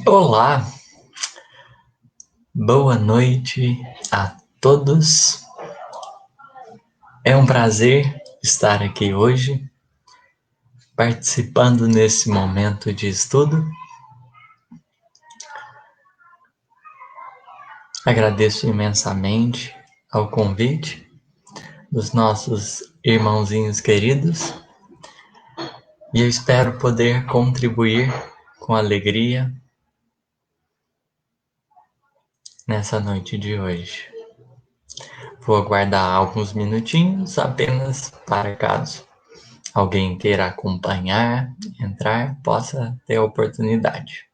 Olá, boa noite a todos. É um prazer estar aqui hoje, participando nesse momento de estudo. Agradeço imensamente ao convite dos nossos irmãozinhos queridos e eu espero poder contribuir com alegria nessa noite de hoje. Vou aguardar alguns minutinhos apenas para caso alguém queira acompanhar, entrar, possa ter a oportunidade.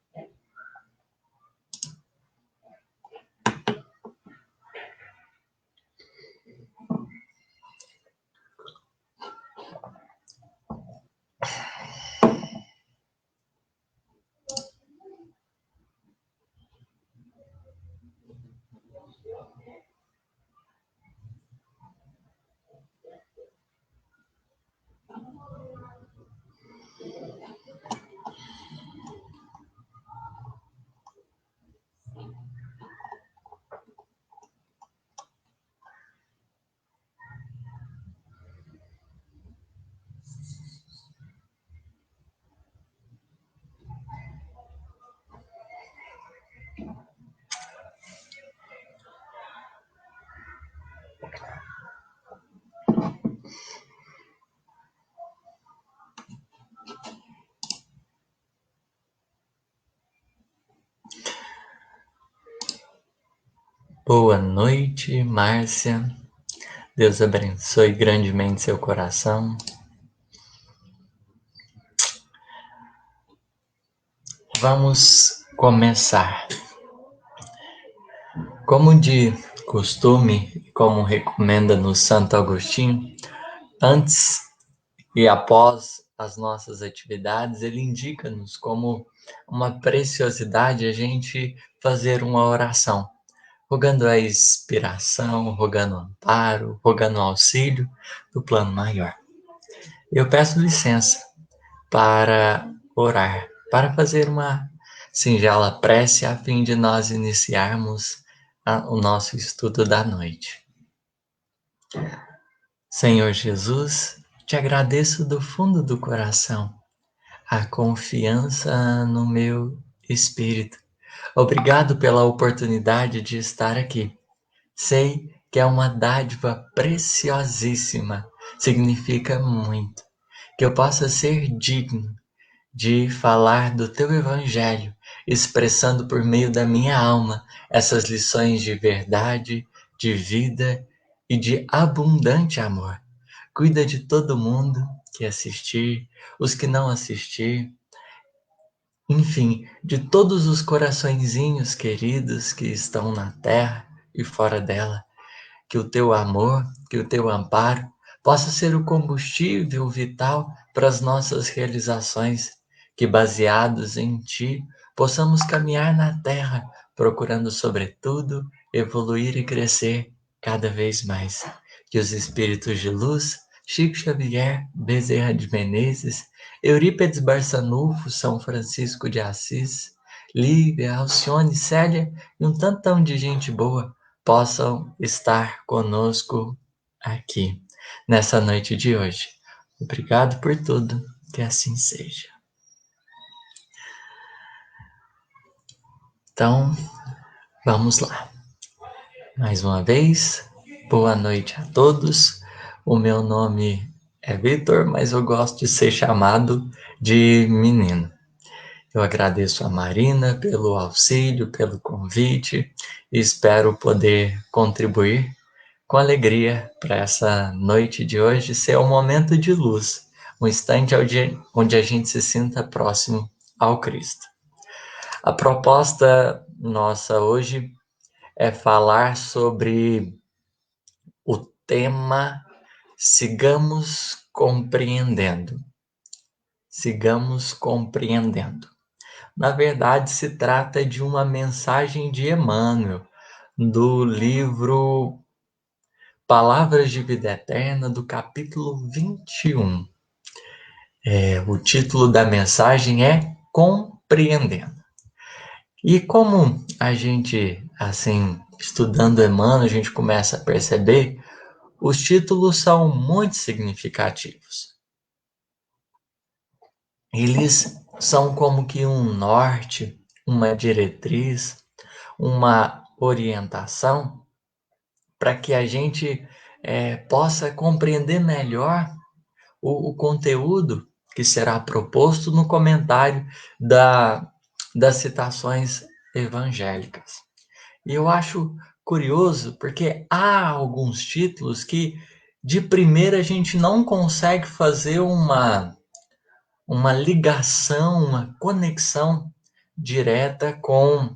Boa noite, Márcia. Deus abençoe grandemente seu coração. Vamos começar. Como de costume, como recomenda-nos Santo Agostinho, antes e após as nossas atividades, ele indica-nos como uma preciosidade a gente fazer uma oração, rogando a inspiração, rogando amparo, rogando auxílio do plano maior. Eu peço licença para orar, para fazer uma singela prece a fim de nós iniciarmos o nosso estudo da noite. Senhor Jesus, te agradeço do fundo do coração a confiança no meu espírito. Obrigado pela oportunidade de estar aqui. Sei que é uma dádiva preciosíssima, significa muito, que eu possa ser digno de falar do teu evangelho, expressando por meio da minha alma essas lições de verdade, de vida e de abundante amor. Cuida de todo mundo que assistir, os que não assistir, enfim, de todos os coraçõezinhos queridos que estão na terra e fora dela. Que o teu amor, que o teu amparo possa ser o combustível vital para as nossas realizações, que baseados em ti possamos caminhar na terra, procurando sobretudo evoluir e crescer cada vez mais. Que os espíritos de luz, Chico Xavier, Bezerra de Menezes, Eurípides Barçanufo, São Francisco de Assis, Lívia, Alcione, Célia e um tantão de gente boa possam estar conosco aqui nessa noite de hoje. Obrigado por tudo, que assim seja. Então, vamos lá. Mais uma vez, boa noite a todos. O meu nome é Vitor, mas eu gosto de ser chamado de menino. Eu agradeço a Marina pelo auxílio, pelo convite e espero poder contribuir com alegria para essa noite de hoje ser um momento de luz, um instante onde a gente se sinta próximo ao Cristo. A proposta nossa hoje é falar sobre o tema Sigamos Compreendendo. Sigamos compreendendo. Na verdade, se trata de uma mensagem de Emmanuel, do livro Palavras de Vida Eterna, do capítulo 21. O título da mensagem é Compreendendo. E como a gente, assim, estudando Emmanuel, a gente começa a perceber, os títulos são muito significativos. Eles são como que um norte, uma diretriz, uma orientação para que a gente possa compreender melhor o conteúdo que será proposto no comentário da, das citações evangélicas. E eu acho curioso porque há alguns títulos que de primeira a gente não consegue fazer uma ligação, uma conexão direta com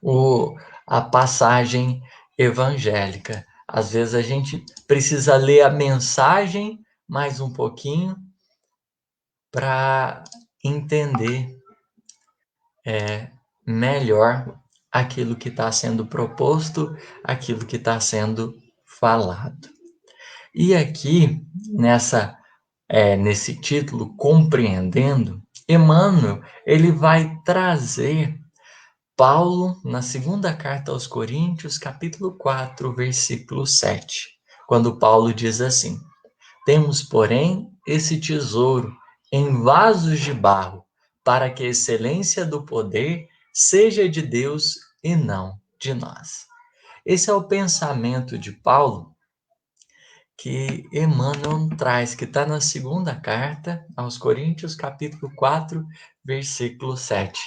o, a passagem evangélica. Às vezes a gente precisa ler a mensagem mais um pouquinho para entender melhor aquilo que está sendo proposto, aquilo que está sendo falado. E aqui, nesse título, Compreendendo, Emmanuel, ele vai trazer Paulo, na segunda carta aos Coríntios, capítulo 4, versículo 7, quando Paulo diz assim: temos, porém, esse tesouro em vasos de barro, para que a excelência do poder seja de Deus e não de nós. Esse é o pensamento de Paulo que Emmanuel traz, que está na segunda carta aos Coríntios, capítulo 4, versículo 7.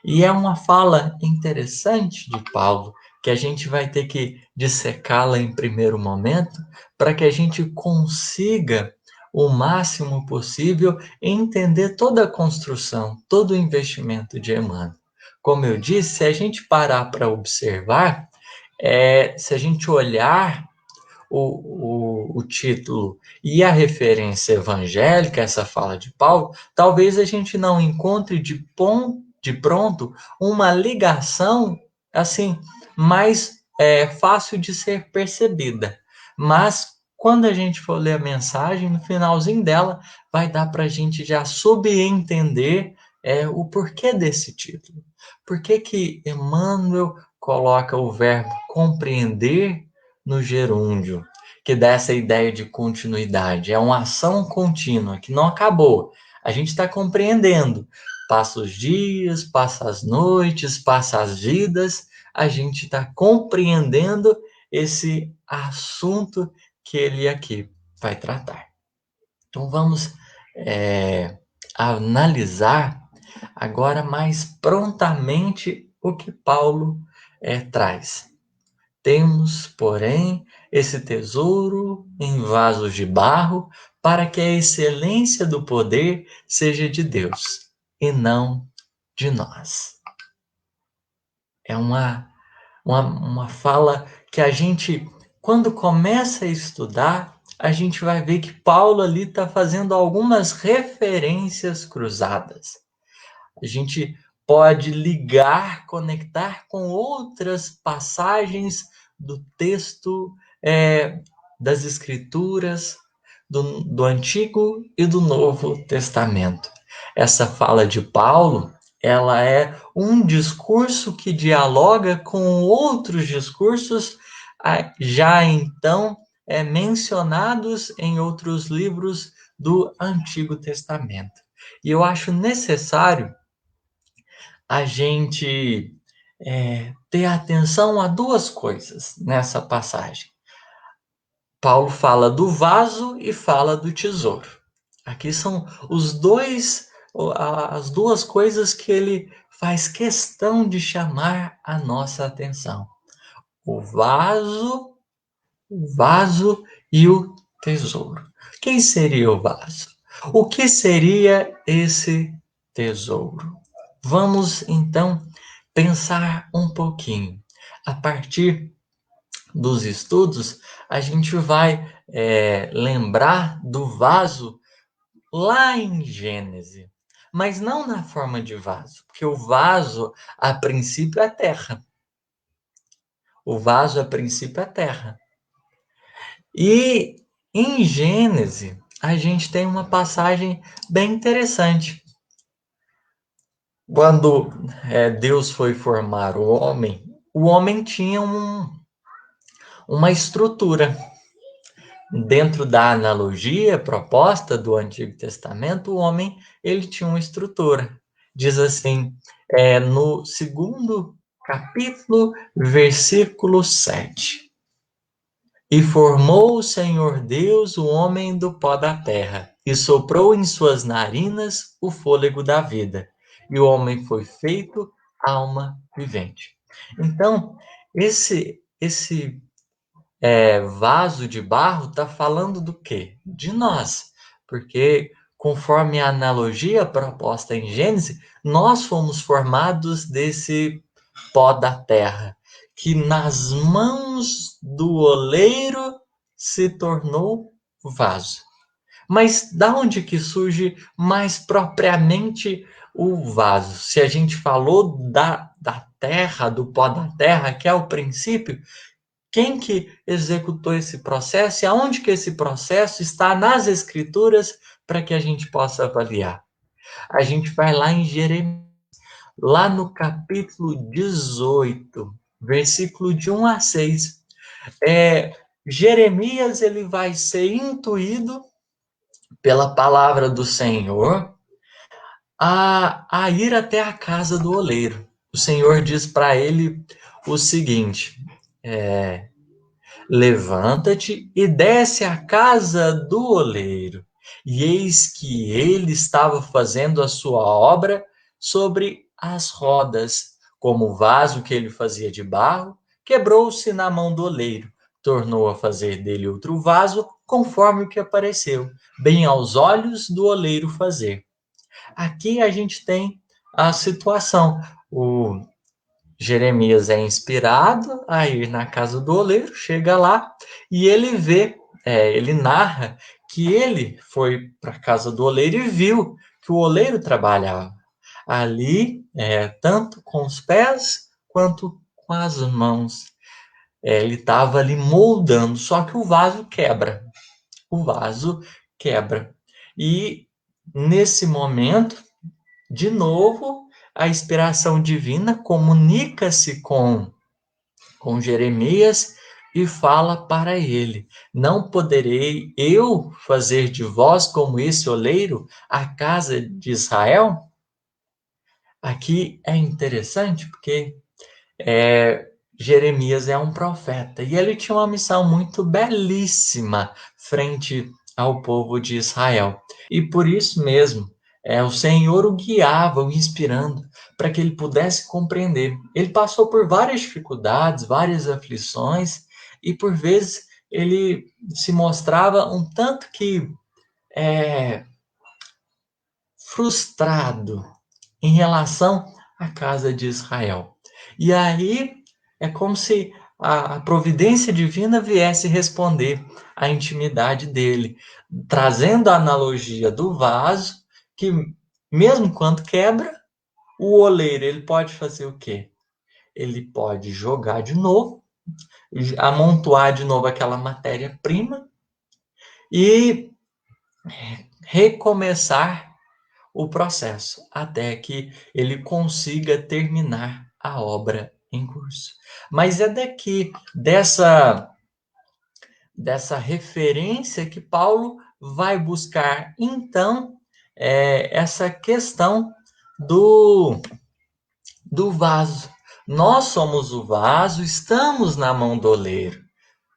E é uma fala interessante de Paulo, que a gente vai ter que dissecá-la em primeiro momento, para que a gente consiga, o máximo possível, entender toda a construção, todo o investimento de Emmanuel. Como eu disse, se a gente parar para observar, se a gente olhar o título e a referência evangélica, essa fala de Paulo, talvez a gente não encontre de pronto uma ligação assim mais fácil de ser percebida. Mas quando a gente for ler a mensagem, no finalzinho dela, vai dar para a gente já subentender o porquê desse título. Por que que Emmanuel coloca o verbo compreender no gerúndio, que dá essa ideia de continuidade. É uma ação contínua, que não acabou. A gente está compreendendo. Passa os dias, passa as noites, passa as vidas, a gente está compreendendo esse assunto que ele aqui vai tratar. Então vamos analisar agora mais prontamente o que Paulo traz. Temos, porém, esse tesouro em vasos de barro, para que a excelência do poder seja de Deus e não de nós. É uma fala que a gente, quando começa a estudar, a gente vai ver que Paulo ali está fazendo algumas referências cruzadas. A gente pode ligar, conectar com outras passagens do texto das Escrituras, do Antigo e do Novo Testamento. Essa fala de Paulo, ela é um discurso que dialoga com outros discursos já então mencionados em outros livros do Antigo Testamento. E eu acho necessário a gente ter atenção a duas coisas nessa passagem. Paulo fala do vaso e fala do tesouro. Aqui são as duas coisas que ele faz questão de chamar a nossa atenção. O vaso e o tesouro. Quem seria o vaso? O que seria esse tesouro? Vamos então pensar um pouquinho. A partir dos estudos, a gente vai lembrar do vaso lá em Gênesis, mas não na forma de vaso, porque o vaso, a princípio, é terra. O vaso, a princípio, é terra. E em Gênesis, a gente tem uma passagem bem interessante. Quando Deus foi formar o homem tinha uma estrutura. Dentro da analogia proposta do Antigo Testamento, o homem ele tinha uma estrutura. Diz assim, no segundo capítulo, versículo 7. E formou o Senhor Deus o homem do pó da terra, e soprou em suas narinas o fôlego da vida. E o homem foi feito alma vivente. Então, esse vaso de barro está falando do quê? De nós. Porque, conforme a analogia proposta em Gênesis, nós fomos formados desse pó da terra, que nas mãos do oleiro se tornou vaso. Mas da onde que surge mais propriamente o vaso? Se a gente falou da terra, do pó da terra, que é o princípio, quem que executou esse processo e aonde que esse processo está nas escrituras para que a gente possa avaliar? A gente vai lá em Jeremias, lá no capítulo 18, versículo de 1 a 6. Jeremias ele vai ser intuído pela palavra do Senhor a ir até a casa do oleiro. O Senhor diz para ele o seguinte, levanta-te e desce à casa do oleiro. E eis que ele estava fazendo a sua obra sobre as rodas, como o vaso que ele fazia de barro, quebrou-se na mão do oleiro. Tornou a fazer dele outro vaso, conforme o que apareceu, bem aos olhos do oleiro fazer. Aqui a gente tem a situação. O Jeremias é inspirado a ir na casa do oleiro, chega lá e ele vê, ele narra que ele foi para a casa do oleiro e viu que o oleiro trabalhava ali, tanto com os pés quanto com as mãos. Ele estava ali moldando, só que o vaso quebra. O vaso quebra. E nesse momento, de novo, a inspiração divina comunica-se com Jeremias e fala para ele: Não poderei eu fazer de vós como esse oleiro, a casa de Israel? Aqui é interessante porque Jeremias é um profeta e ele tinha uma missão muito belíssima frente ao povo de Israel. E por isso mesmo, o Senhor o guiava, o inspirando, para que ele pudesse compreender. Ele passou por várias dificuldades, várias aflições, e por vezes ele se mostrava um tanto que frustrado em relação à casa de Israel. E aí é como se a providência divina viesse responder à intimidade dele, trazendo a analogia do vaso, que mesmo quando quebra, o oleiro ele pode fazer o quê? Ele pode jogar de novo, amontoar de novo aquela matéria-prima e recomeçar o processo até que ele consiga terminar a obra em curso. Mas é daqui, dessa referência que Paulo vai buscar, então, essa questão do, do vaso. Nós somos o vaso, estamos na mão do oleiro.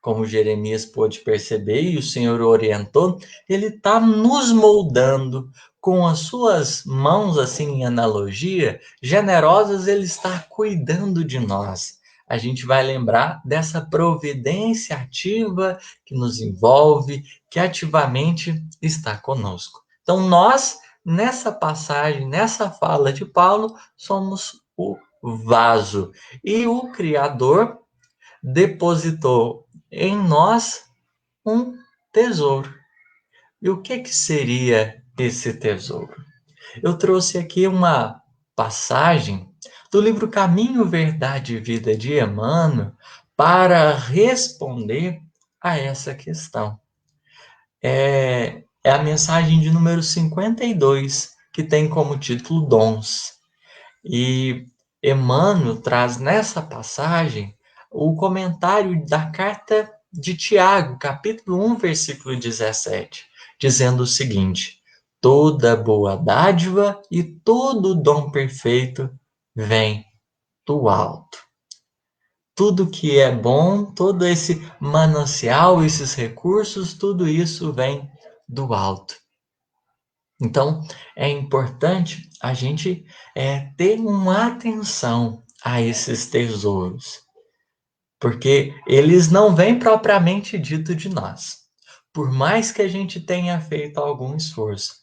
Como Jeremias pôde perceber e o Senhor o orientou, ele está nos moldando com as suas mãos, assim, em analogia, generosas, ele está cuidando de nós. A gente vai lembrar dessa providência ativa que nos envolve, que ativamente está conosco. Então, nós, nessa passagem, nessa fala de Paulo, somos o vaso. E o Criador depositou em nós um tesouro. E o que seria esse tesouro? Eu trouxe aqui uma passagem do livro Caminho, Verdade e Vida de Emmanuel para responder a essa questão. É a mensagem de número 52, que tem como título Dons. E Emmanuel traz nessa passagem o comentário da carta de Tiago, capítulo 1, versículo 17, dizendo o seguinte: toda boa dádiva e todo dom perfeito vem do alto. Tudo que é bom, todo esse manancial, esses recursos, tudo isso vem do alto. Então, é importante a gente ter uma atenção a esses tesouros, porque eles não vêm propriamente dito de nós. Por mais que a gente tenha feito algum esforço,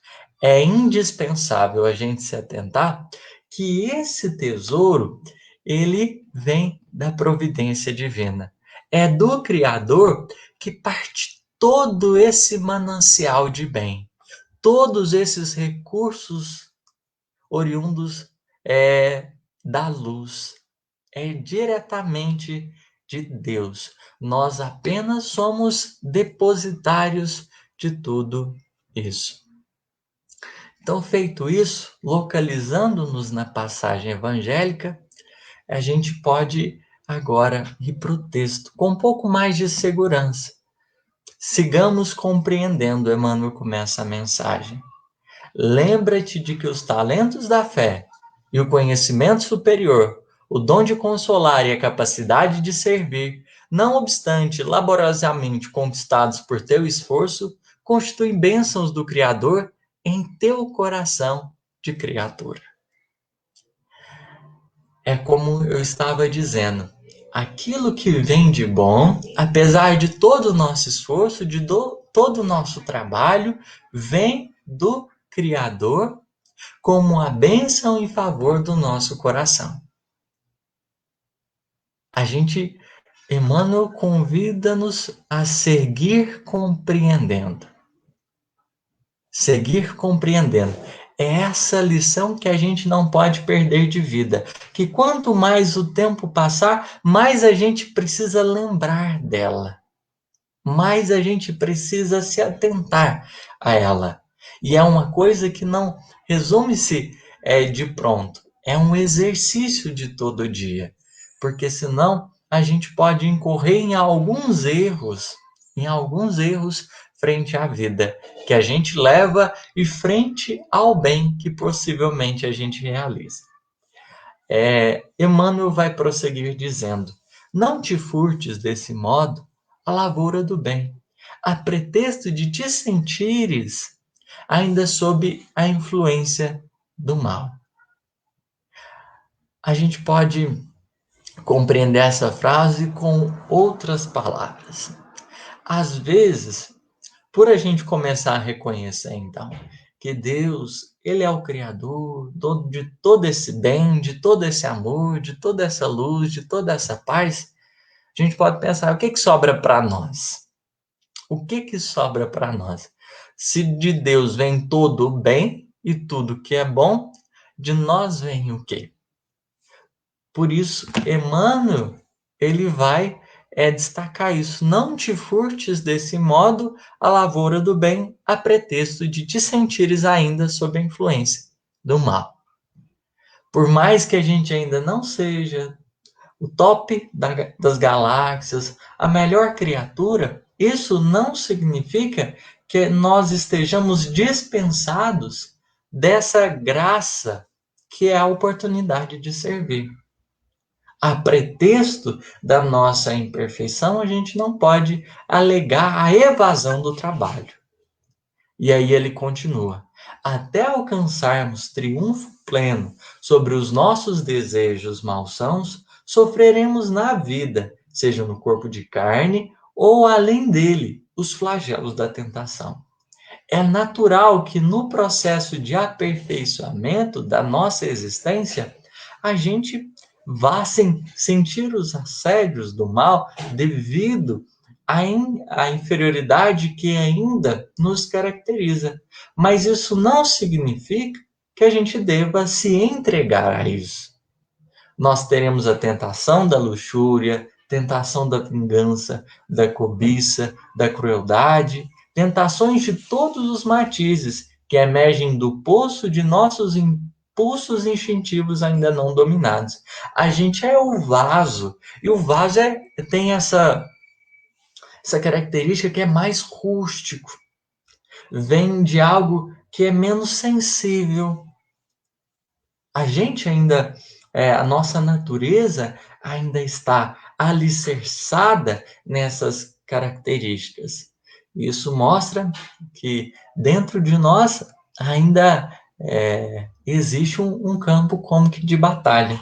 é indispensável a gente se atentar que esse tesouro, ele vem da providência divina. É do Criador que parte todo esse manancial de bem, todos esses recursos oriundos da luz, é diretamente de Deus. Nós apenas somos depositários de tudo isso. Então, feito isso, localizando-nos na passagem evangélica, a gente pode agora ir para o texto com um pouco mais de segurança. Sigamos compreendendo, Emmanuel começa a mensagem. Lembra-te de que os talentos da fé e o conhecimento superior, o dom de consolar e a capacidade de servir, não obstante laboriosamente conquistados por teu esforço, constituem bênçãos do Criador em teu coração de criatura. É como eu estava dizendo, aquilo que vem de bom, apesar de todo o nosso esforço, todo o nosso trabalho, vem do Criador como a bênção em favor do nosso coração. Emmanuel convida-nos a seguir compreendendo. Seguir compreendendo. É essa lição que a gente não pode perder de vida. Que quanto mais o tempo passar, mais a gente precisa lembrar dela. Mais a gente precisa se atentar a ela. E é uma coisa que não resume-se de pronto. É um exercício de todo dia. Porque senão a gente pode incorrer em alguns erros frente à vida que a gente leva e frente ao bem que possivelmente a gente realiza. Emmanuel vai prosseguir dizendo: não te furtes desse modo a lavoura do bem, a pretexto de te sentires ainda sob a influência do mal. A gente pode compreender essa frase com outras palavras. Às vezes, por a gente começar a reconhecer, então, que Deus, Ele é o Criador de todo esse bem, de todo esse amor, de toda essa luz, de toda essa paz, a gente pode pensar, o que sobra para nós? O que sobra para nós? Se de Deus vem todo o bem e tudo que é bom, de nós vem o quê? Por isso, Emmanuel, ele vai destacar isso. Não te furtes desse modo a lavoura do bem, a pretexto de te sentires ainda sob a influência do mal. Por mais que a gente ainda não seja o top das galáxias, a melhor criatura, isso não significa que nós estejamos dispensados dessa graça que é a oportunidade de servir. A pretexto da nossa imperfeição, a gente não pode alegar a evasão do trabalho. E aí ele continua: até alcançarmos triunfo pleno sobre os nossos desejos malsãos, sofreremos na vida, seja no corpo de carne ou além dele, os flagelos da tentação. É natural que no processo de aperfeiçoamento da nossa existência, a gente vá sentir os assédios do mal devido à inferioridade que ainda nos caracteriza. Mas isso não significa que a gente deva se entregar a isso. Nós teremos a tentação da luxúria, tentação da vingança, da cobiça, da crueldade, tentações de todos os matizes que emergem do poço de nossos impulsos instintivos ainda não dominados. A gente é o vaso, e o vaso tem essa característica que é mais rústico, vem de algo que é menos sensível. A gente ainda, a nossa natureza ainda está alicerçada nessas características. Isso mostra que dentro de nós ainda existe um campo como que de batalha.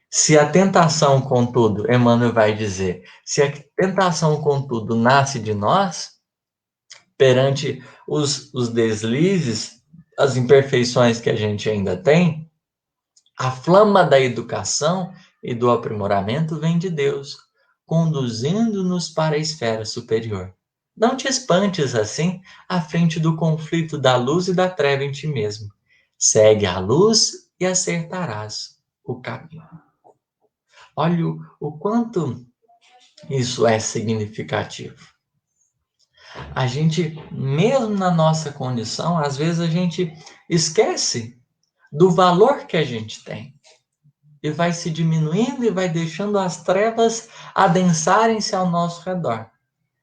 Se a tentação, contudo, Emmanuel vai dizer, se a tentação, contudo, nasce de nós, perante os deslizes, as imperfeições que a gente ainda tem, a flama da educação e do aprimoramento vem de Deus, conduzindo-nos para a esfera superior. Não te espantes assim à frente do conflito da luz e da treva em ti mesmo. Segue a luz e acertarás o caminho. Olha o quanto isso é significativo. A gente, mesmo na nossa condição, às vezes a gente esquece do valor que a gente tem. E vai se diminuindo e vai deixando as trevas adensarem-se ao nosso redor.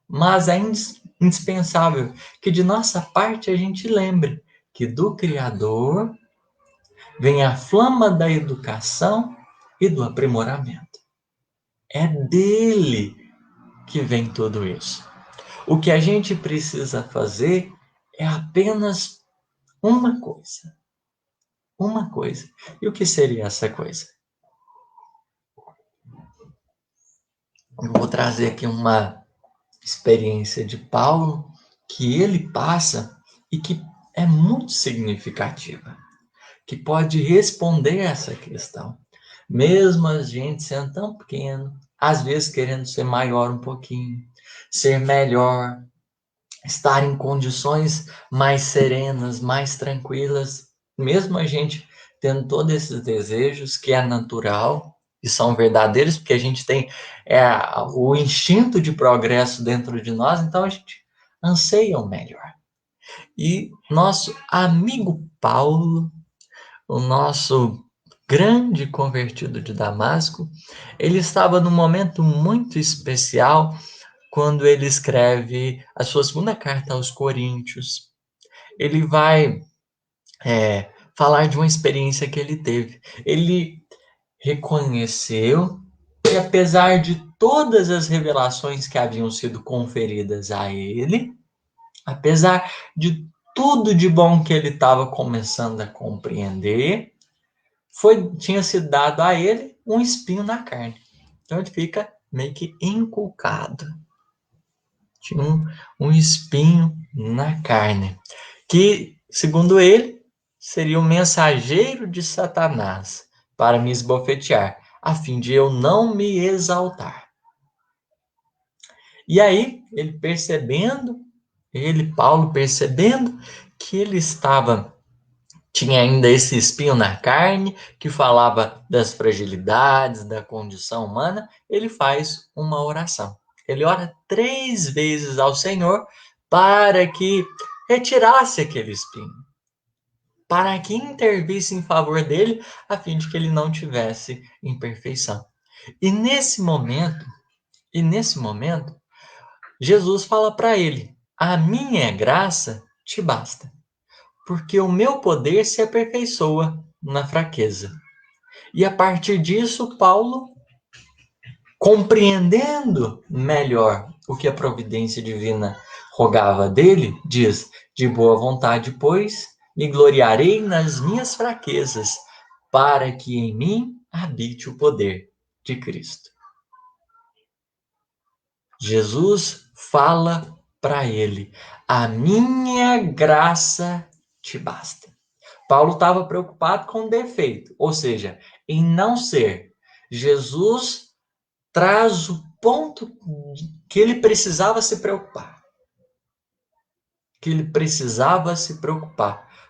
Mas é indispensável que de nossa parte a gente lembre que do Criador vem a flama da educação e do aprimoramento. É dele que vem tudo isso. O que a gente precisa fazer é apenas uma coisa. Uma coisa. E o que seria essa coisa? Eu vou trazer aqui uma experiência de Paulo que ele passa e que é muito significativa, que pode responder essa questão. Mesmo a gente sendo tão pequeno, às vezes querendo ser maior um pouquinho, ser melhor, estar em condições mais serenas, mais tranquilas, mesmo a gente tendo todos esses desejos que é natural e são verdadeiros, porque a gente tem o instinto de progresso dentro de nós, então a gente anseia o melhor. E nosso amigo Paulo, o nosso grande convertido de Damasco, ele estava num momento muito especial quando ele escreve a sua segunda carta aos Coríntios. Ele vai falar de uma experiência que ele teve. Ele reconheceu que, apesar de todas as revelações que haviam sido conferidas a ele, apesar de tudo de bom que ele estava começando a compreender, tinha sido dado a ele um espinho na carne. Então ele fica meio que inculcado. Tinha um espinho na carne, que, segundo ele, seria o mensageiro de Satanás para me esbofetear, a fim de eu não me exaltar. E aí, Paulo percebendo que ele tinha ainda esse espinho na carne, que falava das fragilidades, da condição humana, ele faz uma oração. Ele ora 3 vezes ao Senhor para que retirasse aquele espinho, para que intervisse em favor dele, a fim de que ele não tivesse imperfeição. E nesse momento, Jesus fala para ele: a minha graça te basta, porque o meu poder se aperfeiçoa na fraqueza. E a partir disso, Paulo, compreendendo melhor o que a providência divina rogava dele, diz: de boa vontade, pois, me gloriarei nas minhas fraquezas, para que em mim habite o poder de Cristo. Jesus fala para ele: a minha graça te basta. Paulo estava preocupado com o defeito, ou seja, em não ser. Jesus traz o ponto que ele precisava se preocupar.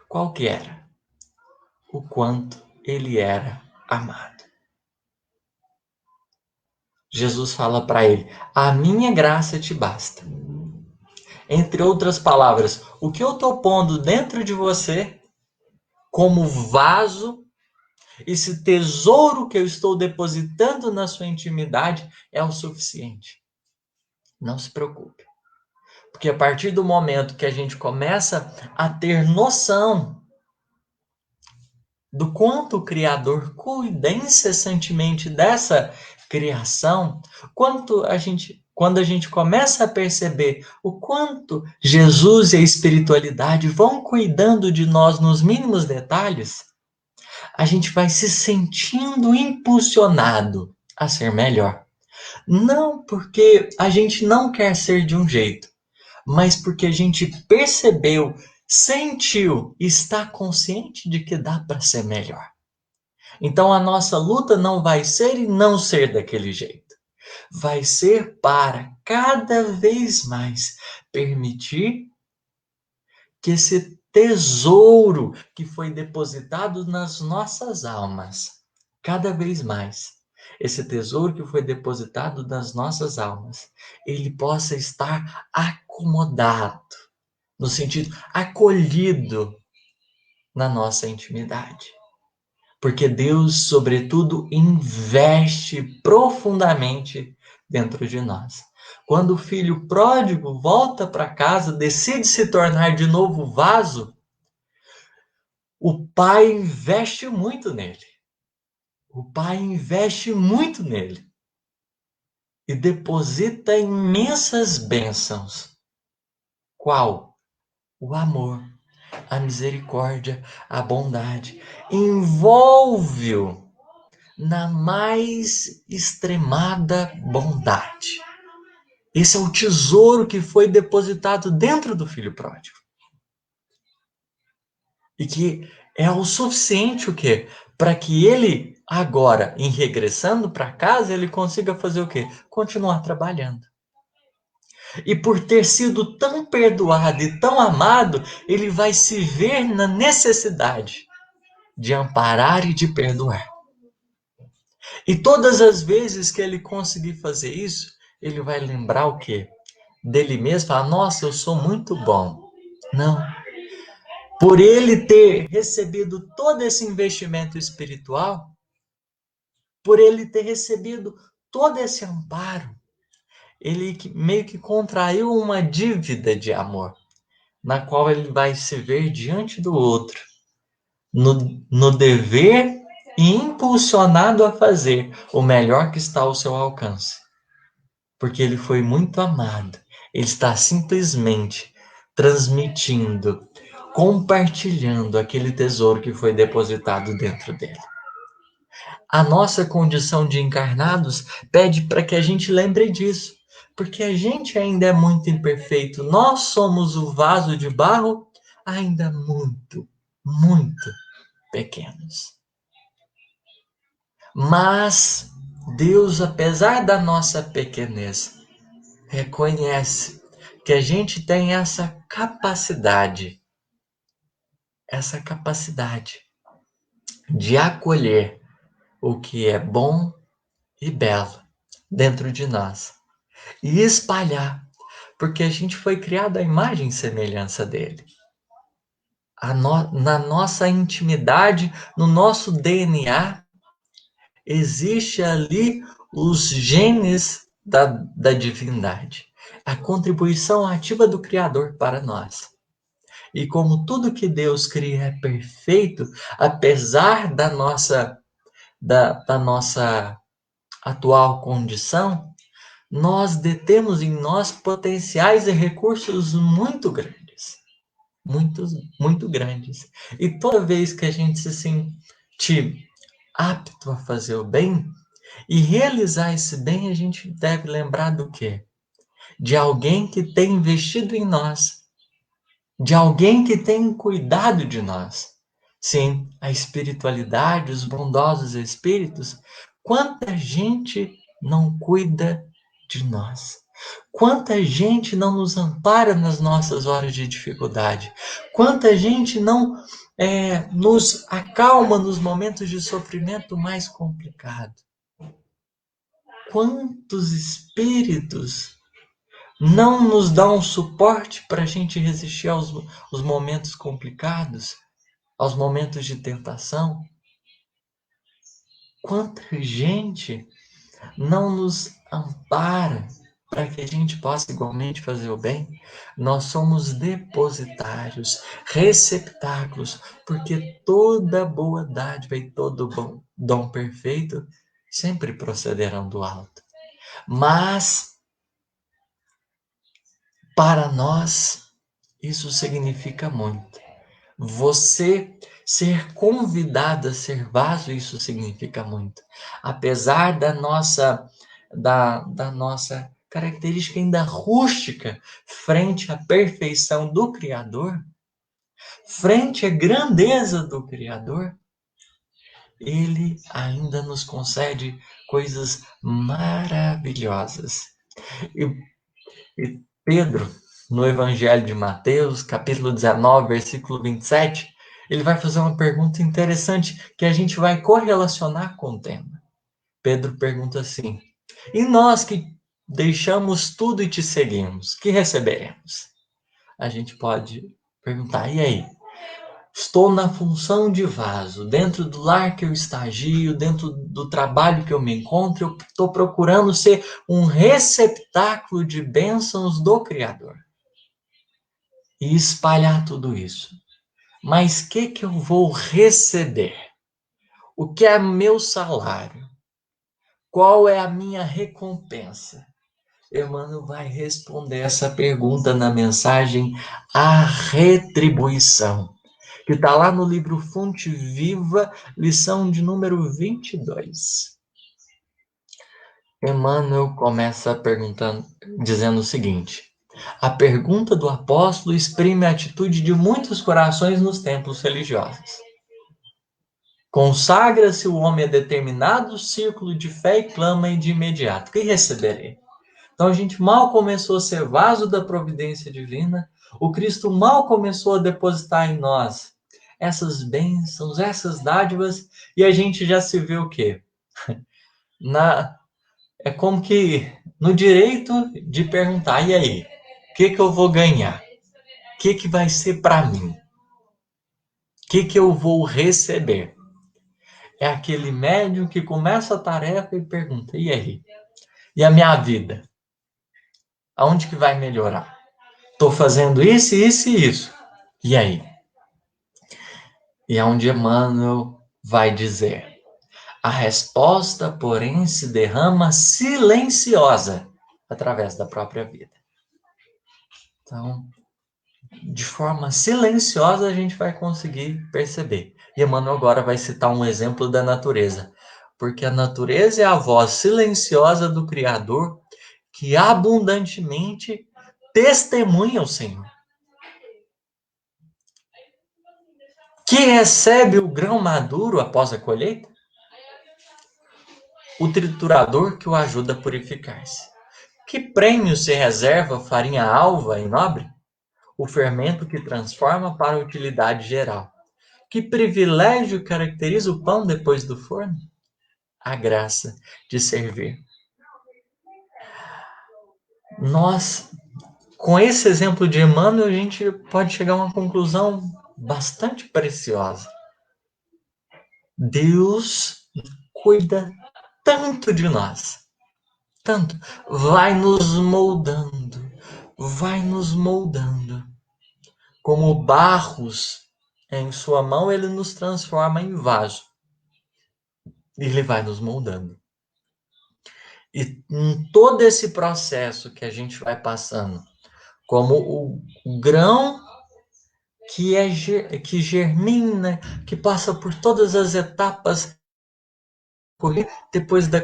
Qual que era? O quanto ele era amado. Jesus fala para ele: a minha graça te basta. Entre outras palavras, o que eu estou pondo dentro de você, como vaso, esse tesouro que eu estou depositando na sua intimidade é o suficiente. Não se preocupe. Porque a partir do momento que a gente começa a ter noção do quanto o Criador cuida incessantemente dessa criação, quando a gente começa a perceber o quanto Jesus e a espiritualidade vão cuidando de nós nos mínimos detalhes, a gente vai se sentindo impulsionado a ser melhor. Não porque a gente não quer ser de um jeito, mas porque a gente percebeu, sentiu, está consciente de que dá para ser melhor. Então a nossa luta não vai ser e não ser daquele jeito. Vai ser para cada vez mais permitir que esse tesouro que foi depositado nas nossas almas, cada vez mais, esse tesouro que foi depositado nas nossas almas, ele possa estar acomodado, no sentido acolhido na nossa intimidade. Porque Deus, sobretudo, investe profundamente dentro de nós. Quando o filho pródigo volta para casa, decide se tornar de novo vaso, o pai investe muito nele. O pai investe muito nele e deposita imensas bênçãos. Qual? O amor, a misericórdia, a bondade. Envolve-o na mais extremada bondade. Esse é o tesouro que foi depositado dentro do filho pródigo. E que é o suficiente o quê? Para que ele agora, em regressando para casa, ele consiga fazer o quê? Continuar trabalhando. E por ter sido tão perdoado e tão amado, ele vai se ver na necessidade de amparar e de perdoar. E todas as vezes que ele conseguir fazer isso, ele vai lembrar o quê? Dele mesmo, falar, nossa, eu sou muito bom. Não. Por ele ter recebido todo esse investimento espiritual, por ele ter recebido todo esse amparo, ele meio que contraiu uma dívida de amor, na qual ele vai se ver diante do outro, no dever e impulsionado a fazer o melhor que está ao seu alcance. Porque ele foi muito amado. Ele está simplesmente transmitindo, compartilhando aquele tesouro que foi depositado dentro dele. A nossa condição de encarnados pede para que a gente lembre disso, porque a gente ainda é muito imperfeito. Nós somos o vaso de barro ainda muito, muito pequenos. Mas Deus, apesar da nossa pequenez, reconhece que a gente tem essa capacidade de acolher o que é bom e belo dentro de nós e espalhar, porque a gente foi criado à imagem e semelhança dele. Na nossa intimidade, no nosso DNA, existe ali os genes da divindade, a contribuição ativa do Criador para nós. E como tudo que Deus cria é perfeito, apesar da nossa atual condição, nós detemos em nós potenciais e recursos muito grandes. Muito, muito grandes. E toda vez que a gente se sente apto a fazer o bem e realizar esse bem, a gente deve lembrar do quê? De alguém que tem investido em nós, de alguém que tem cuidado de nós. Sim, a espiritualidade, os bondosos espíritos, quanta gente não cuida de nós. Quanta gente não nos ampara nas nossas horas de dificuldade. Quanta gente não nos acalma nos momentos de sofrimento mais complicado. Quantos espíritos não nos dão suporte para a gente resistir aos momentos complicados? aos momentos de tentação, quanta gente não nos ampara para que a gente possa igualmente fazer o bem? Nós somos depositários, receptáculos, porque toda boa dádiva e todo bom dom perfeito sempre procederão do alto. Mas, para nós, isso significa muito. Você ser convidado a ser vaso, isso significa muito. Apesar da nossa característica ainda rústica frente à perfeição do Criador, frente à grandeza do Criador, ele ainda nos concede coisas maravilhosas. E, e Pedro, no Evangelho de Mateus, capítulo 19, versículo 27, ele vai fazer uma pergunta interessante que a gente vai correlacionar com o tema. Pedro pergunta assim: e nós que deixamos tudo e te seguimos, que receberemos? A gente pode perguntar: e aí? Estou na função de vaso, dentro do lar que eu estagio, dentro do trabalho que eu me encontro, eu estou procurando ser um receptáculo de bênçãos do Criador e espalhar tudo isso. Mas o que eu vou receber? O que é meu salário? Qual é a minha recompensa? Emmanuel vai responder essa pergunta na mensagem A Retribuição, que está lá no livro Fonte Viva, lição de número 22. Emmanuel começa perguntando, dizendo o seguinte: a pergunta do apóstolo exprime a atitude de muitos corações nos templos religiosos. Consagra-se o homem a determinado círculo de fé e clama de imediato: que receberei? Então a gente mal começou a ser vaso da providência divina, o Cristo mal começou a depositar em nós essas bênçãos, essas dádivas, e a gente já se vê o quê? É como que no direito de perguntar: e aí? O que eu vou ganhar? O que vai ser para mim? O que eu vou receber? É aquele médium que começa a tarefa e pergunta: e aí? E a minha vida? Aonde que vai melhorar? Estou fazendo isso, isso e isso. E aí? E é onde Emmanuel vai dizer: a resposta, porém, se derrama silenciosa através da própria vida. Então, de forma silenciosa, a gente vai conseguir perceber. E Emmanuel agora vai citar um exemplo da natureza. Porque a natureza é a voz silenciosa do Criador que abundantemente testemunha o Senhor. Que recebe o grão maduro após a colheita? O triturador que o ajuda a purificar-se. Que prêmio se reserva a farinha alva e nobre? O fermento que transforma para a utilidade geral. Que privilégio caracteriza o pão depois do forno? A graça de servir. Nós, com esse exemplo de Emmanuel, a gente pode chegar a uma conclusão bastante preciosa. Deus cuida tanto de nós, tanto, vai nos moldando. Como barros em sua mão, ele nos transforma em vaso. E ele vai nos moldando. E em todo esse processo que a gente vai passando, como o grão que germina, que passa por todas as etapas, depois da